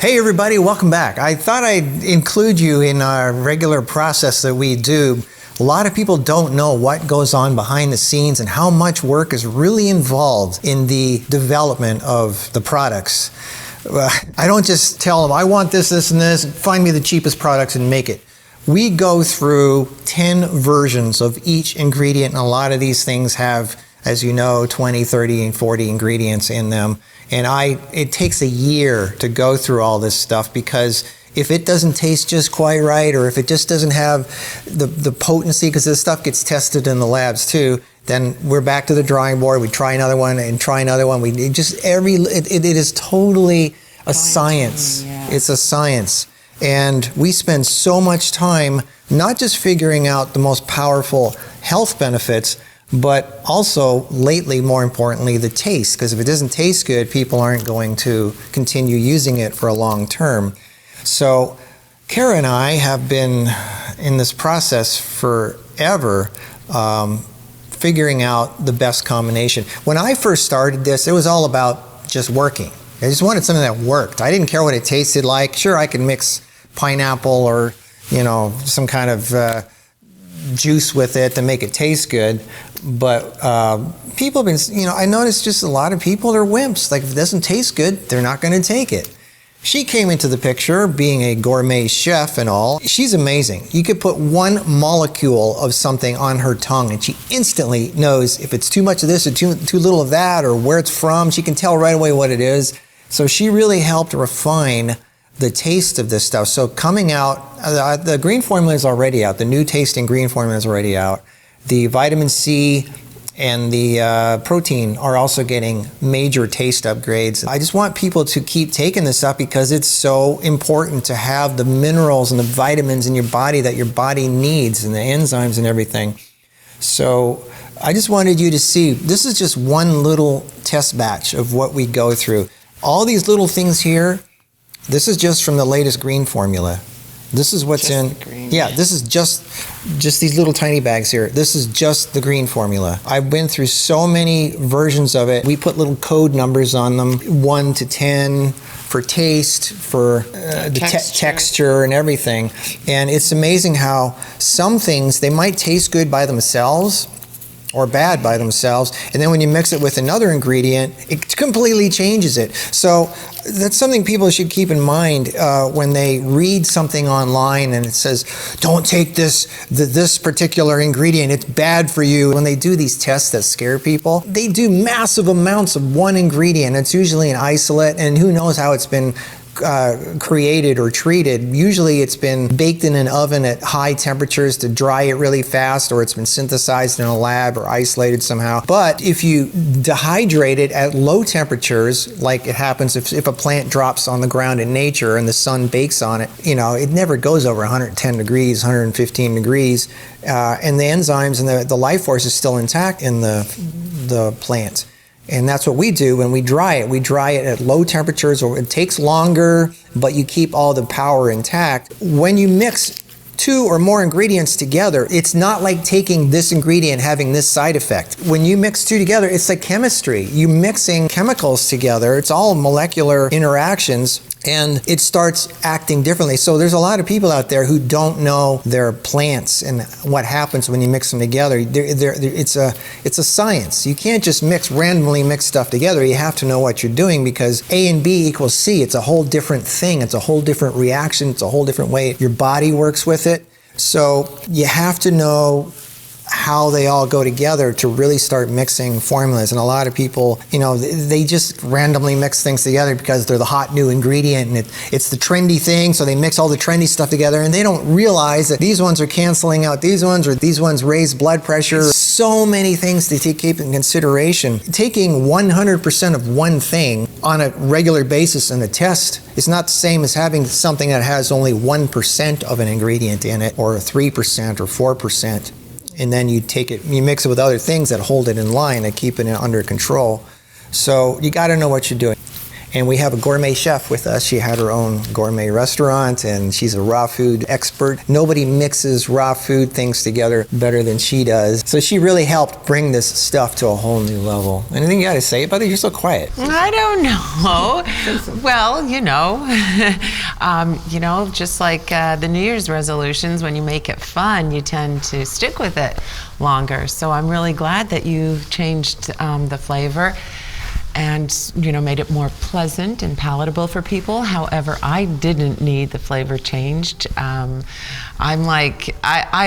Hey everybody, welcome back. I thought I'd include you in our regular process that we do. A lot of people don't know what goes on behind the scenes and how much work is really involved in the development of the products. I don't just tell them, I want this, this, and this, find me the cheapest products and make it. We go through 10 versions of each ingredient, and a lot of these things have, as you know, 20, 30, and 40 ingredients in them. And it takes a year to go through all this stuff, because if it doesn't taste just quite right, or if it just doesn't have the potency, because this stuff gets tested in the labs too, then we're back to the drawing board. We try another one and try another one. It is totally a science. Yeah. It's a science. And we spend so much time not just figuring out the most powerful health benefits, but also lately, more importantly, the taste. Because if it doesn't taste good, people aren't going to continue using it for a long term. So Kara and I have been in this process forever, figuring out the best combination. When I first started this, it was all about just working. I just wanted something that worked. I didn't care what it tasted like. Sure, I could mix pineapple or, some kind of juice with it to make it taste good. But people have been, I noticed just a lot of people are wimps. Like, if it doesn't taste good, they're not going to take it. She came into the picture being a gourmet chef and all. She's amazing. You could put one molecule of something on her tongue and she instantly knows if it's too much of this or too little of that, or where it's from. She can tell right away what it is. So she really helped refine the taste of this stuff. So coming out, the green formula is already out. The new tasting green formula is already out. The vitamin C and the protein are also getting major taste upgrades. I just want people to keep taking this up, because it's so important to have the minerals and the vitamins in your body that your body needs, and the enzymes and everything. So I just wanted you to see, this is just one little test batch of what we go through. All these little things here, this is just from the latest green formula. This is what's in. Yeah, this is just these little tiny bags here. This is just the green formula. I've been through so many versions of it. We put little code numbers on them, 1 to 10 for taste, for the texture and everything. And it's amazing how some things, they might taste good by themselves or bad by themselves, and then when you mix it with another ingredient, it completely changes it. So that's something people should keep in mind when they read something online and it says, don't take this particular ingredient, it's bad for you. When they do these tests that scare people, they do massive amounts of one ingredient. It's usually an isolate, and who knows how it's been created or treated. Usually it's been baked in an oven at high temperatures to dry it really fast, or it's been synthesized in a lab or isolated somehow. But if you dehydrate it at low temperatures, like it happens if a plant drops on the ground in nature and the sun bakes on it, it never goes over 110 degrees, 115 degrees, and the enzymes and the life force is still intact in the plant. And that's what we do when we dry it. We dry it at low temperatures, or it takes longer, but you keep all the power intact. When you mix 2 or more ingredients together, it's not like taking this ingredient having this side effect. When you mix 2 together, it's like chemistry. You're mixing chemicals together. It's all molecular interactions, and it starts acting differently. So there's a lot of people out there who don't know their plants and what happens when you mix them together. It's a science. You can't just randomly mix stuff together. You have to know what you're doing, because A and B equals C. It's a whole different thing. It's a whole different reaction. It's a whole different way your body works with it. So you have to know how they all go together to really start mixing formulas. And a lot of people, they just randomly mix things together because they're the hot new ingredient and it's the trendy thing, so they mix all the trendy stuff together, and they don't realize that these ones are canceling out these ones, or these ones raise blood pressure. So many things to keep in consideration. Taking 100% of one thing on a regular basis in a test is not the same as having something that has only 1% of an ingredient in it, or 3% or 4%. And then you mix it with other things that hold it in line and keep it under control. So you got to know what you're doing. And we have a gourmet chef with us. She had her own gourmet restaurant, and she's a raw food expert. Nobody mixes raw food things together better than she does. So she really helped bring this stuff to a whole new level. Anything you got to say about it? You're so quiet. I don't know. Well, just like the New Year's resolutions, when you make it fun, you tend to stick with it longer. So I'm really glad that you changed the flavor and made it more pleasant and palatable for people. However, I didn't need the flavor changed. I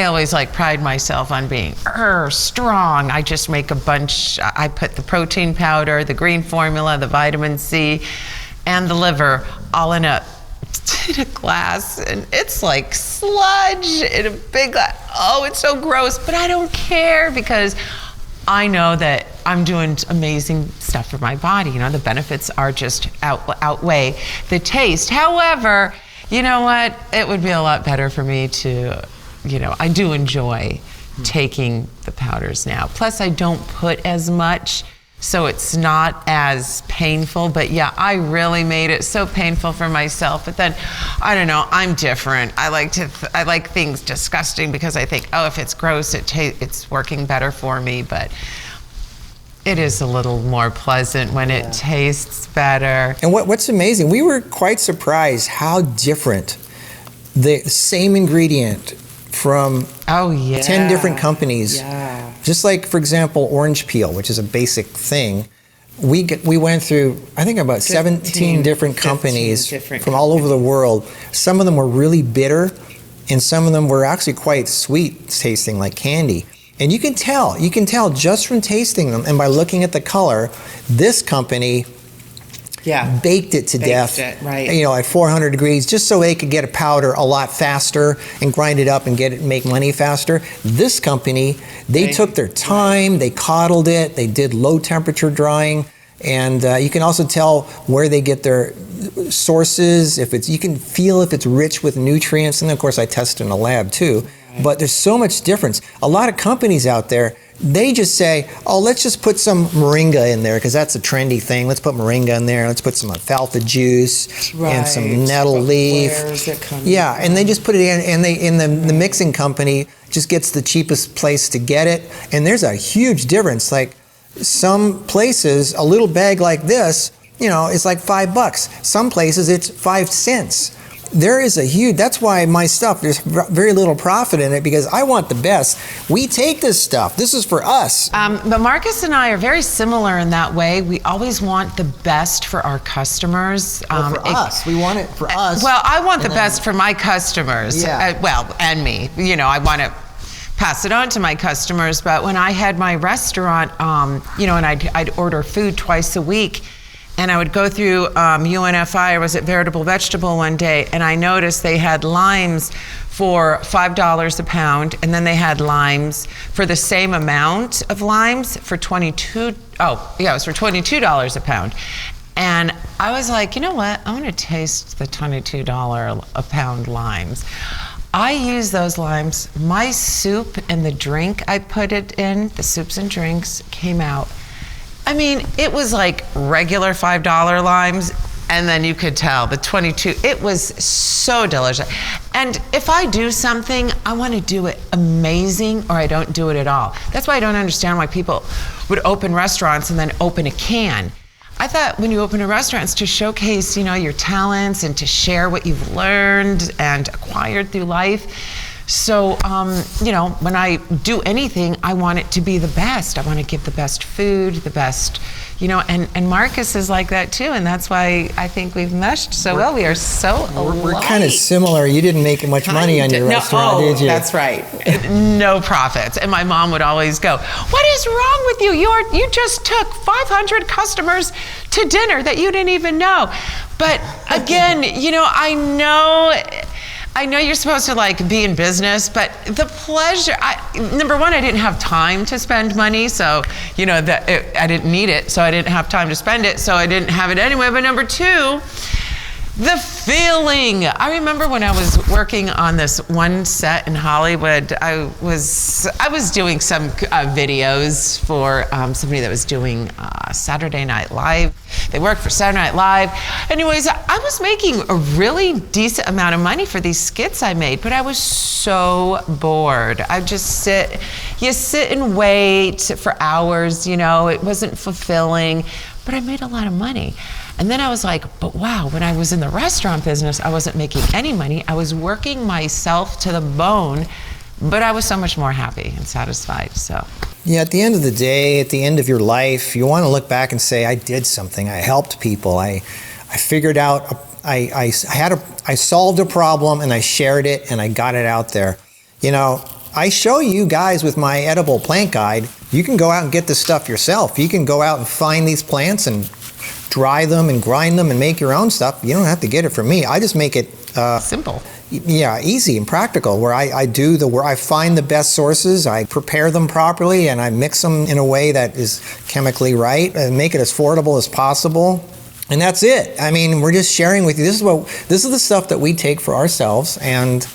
always pride myself on being strong. I just make a bunch. I put the protein powder, the green formula, the vitamin C, and the liver all in a glass, and it's like sludge in a big glass. Oh, it's so gross, but I don't care because I know that I'm doing amazing stuff for my body. The benefits are just outweigh the taste. However, you know what? It would be a lot better for me to, I do enjoy taking the powders now. Plus, I don't put as much, so it's not as painful. But yeah, I really made it so painful for myself. But then, I don't know, I'm different. I like things disgusting because I think, oh, if it's gross, it's working better for me. But it is a little more pleasant when it tastes better. And what's amazing, we were quite surprised how different the same ingredient from 10 different companies. Yeah. Just like, for example, orange peel, which is a basic thing. We went through, I think, about 17 different companies from all over the world. Some of them were really bitter, and some of them were actually quite sweet tasting, like candy. And you can tell just from tasting them and by looking at the color, this company baked it to death, right. At 400 degrees, just so they could get a powder a lot faster and grind it up and make money faster. This company, they took their time, they coddled it, they did low temperature drying, and you can also tell where they get their sources. You can feel if it's rich with nutrients, and of course I test in a lab too. But there's so much difference. A lot of companies out there, they just say, oh, let's just put some moringa in there because that's a trendy thing. Let's put moringa in there. Let's put some alfalfa juice and some nettle leaf. Where's it coming from? And they just put it in, and the mixing company just gets the cheapest place to get it. And there's a huge difference. Like some places, a little bag like this, it's like $5. Some places it's 5 cents. There is that's why my stuff, there's very little profit in it because I want the best. We take this stuff. This is for us. But Marcus and I are very similar in that way. We always want the best for our customers. For us. We want it for us. Well, I want the best for my customers. Yeah. And me. I want to pass it on to my customers. But when I had my restaurant, and I'd order food twice a week, and I would go through UNFI, or was it Veritable Vegetable one day, and I noticed they had limes for $5 a pound, and then they had limes for the same amount of limes for $22 a pound. And I was like, you know what? I want to taste the $22 a pound limes. I use those limes. My soup and the drink I put it in, the soups and drinks, came out. I mean, it was like regular $5 limes, and then you could tell the 22, it was so delicious. And if I do something, I want to do it amazing, or I don't do it at all. That's why I don't understand why people would open restaurants and then open a can. I thought when you open a restaurant, it's to showcase, your talents and to share what you've learned and acquired through life. So, when I do anything, I want it to be the best. I want to give the best food, the best, and Marcus is like that too. And that's why I think we've meshed so well. We are so alike. We're kind of similar. You didn't make much money on your restaurant, did you? That's right. No profits. And my mom would always go, what is wrong with you? You just took 500 customers to dinner that you didn't even know. But again, I know you're supposed to be in business, but the pleasure, number one, I didn't have time to spend money, so, I didn't need it, so I didn't have time to spend it, so I didn't have it anyway. But number two, The feeling. I remember when I was working on this one set in Hollywood, I was doing some videos for somebody that was doing Saturday Night Live. They worked for Saturday Night Live. Anyways, I was making a really decent amount of money for these skits I made, but I was so bored. I just sit and wait for hours, it wasn't fulfilling, but I made a lot of money. And then I was like, but wow, when I was in the restaurant business, I wasn't making any money. I was working myself to the bone, but I was so much more happy and satisfied, so. Yeah, at the end of the day, at the end of your life, you want to look back and say, I did something. I helped people. I figured out, I solved a problem and I shared it and I got it out there. I show you guys with my edible plant guide, you can go out and get this stuff yourself. You can go out and find these plants and dry them and grind them and make your own stuff. You don't have to get it from me. I just make it simple. Yeah, easy and practical, where I do the work. I find the best sources, I prepare them properly, and I mix them in a way that is chemically right and make it as affordable as possible. And that's it. I mean, we're just sharing with you. This is the stuff that we take for ourselves, and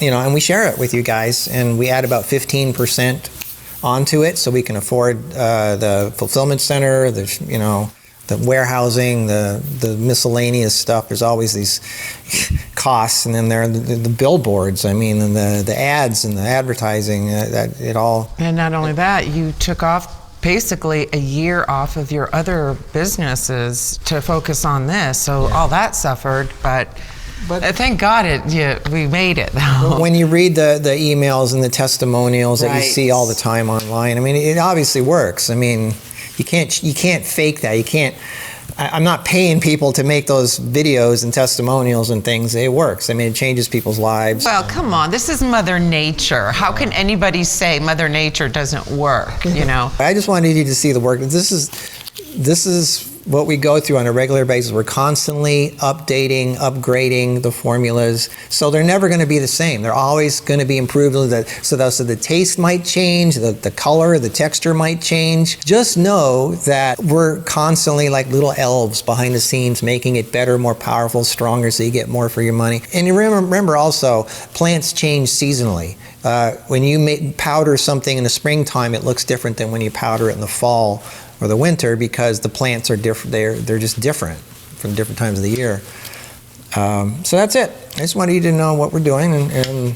and we share it with you guys, and we add about 15% onto it so we can afford the fulfillment center, the warehousing, the miscellaneous stuff. There's always these costs, and then there are the billboards. I mean, and the ads and the advertising. That it all. And not only that, you took off basically a year off of your other businesses to focus on this. So all that suffered, but thank God we made it, though. When you read the emails and the testimonials that you see all the time online, I mean, it obviously works. I mean, you can't fake that. You can't. I'm not paying people to make those videos and testimonials and things. It works. I mean, it changes people's lives. Well, come on. This is Mother Nature. How can anybody say Mother Nature doesn't work? I just wanted you to see the work. This is what we go through on a regular basis. We're constantly updating, upgrading the formulas, so they're never going to be the same. They're always going to be improved. So the taste might change, the color, the texture might change. Just know that we're constantly like little elves behind the scenes, making it better, more powerful, stronger, so you get more for your money. And you remember also, plants change seasonally. When you powder something in the springtime, it looks different than when you powder it in the fall or the winter, because the plants are different. They're just different from different times of the year. So that's it. I just wanted you to know what we're doing and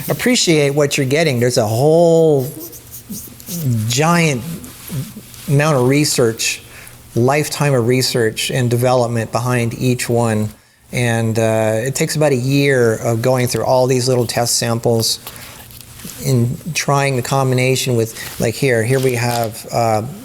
appreciate what you're getting. There's a whole giant amount of research, lifetime of research and development behind each one. And it takes about a year of going through all these little test samples in trying the combination with, like here we have,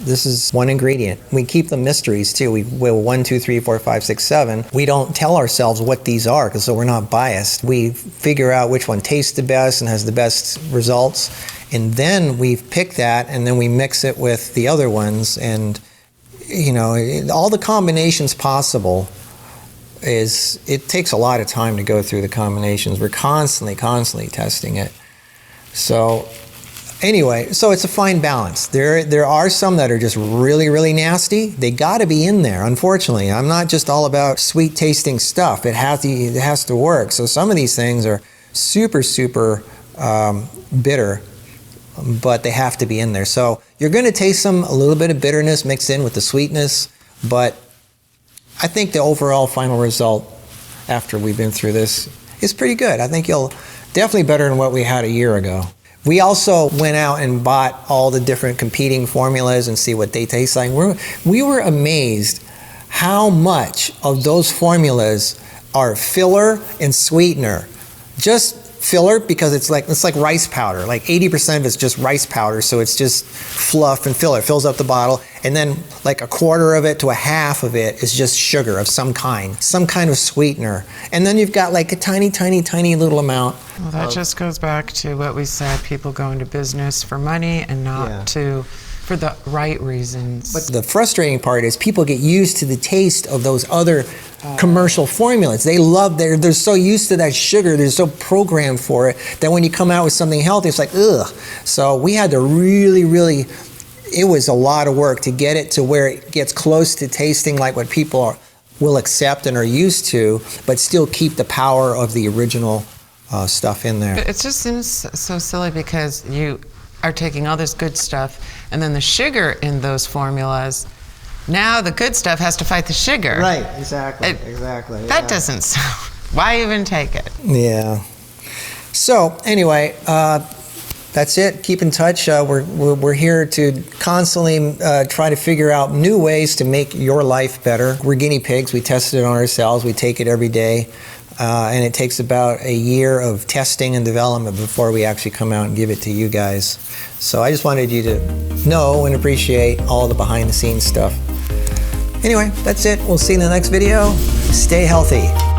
this is one ingredient. We keep the mysteries too. We 1, 2, 3, 4, 5, 6, 7. We don't tell ourselves what these are, because so we're not biased. We figure out which one tastes the best and has the best results, and then we pick that and then we mix it with the other ones, and all the combinations possible. It takes a lot of time to go through the combinations. We're constantly testing it. So anyway, so it's a fine balance. There are some that are just really, really nasty. They got to be in there, unfortunately. I'm not just all about sweet tasting stuff. It has to work. So some of these things are super, super bitter, but they have to be in there. So you're going to taste a little bit of bitterness mixed in with the sweetness, but I think the overall final result after we've been through this is pretty good. I think you'll definitely better than what we had a year ago. We also went out and bought all the different competing formulas and see what they taste like. We were amazed how much of those formulas are filler and sweetener. Just filler, because it's like rice powder. Like 80% of it's just rice powder, so it's just fluff and filler. It fills up the bottle, and then like a quarter of it to a half of it is just sugar of some kind of sweetener. And then you've got like a tiny, tiny, tiny little amount. Well, that just goes back to what we said: people go into business for money and not for the right reasons. But the frustrating part is people get used to the taste of those other commercial formulas. They're so used to that sugar, they're so programmed for it, that when you come out with something healthy, it's like, ugh. So we had to really, it was a lot of work to get it to where it gets close to tasting like what people will accept and are used to, but still keep the power of the original stuff in there. It just seems so silly because you are taking all this good stuff and then the sugar in those formulas, now the good stuff has to fight the sugar. Right, exactly, exactly. That doesn't sound, why even take it? Yeah. So anyway, that's it. Keep in touch. We're here to constantly try to figure out new ways to make your life better. We're guinea pigs. We test it on ourselves. We take it every day. And it takes about a year of testing and development before we actually come out and give it to you guys. So I just wanted you to know and appreciate all the behind the scenes stuff. Anyway, that's it. We'll see you in the next video. Stay healthy.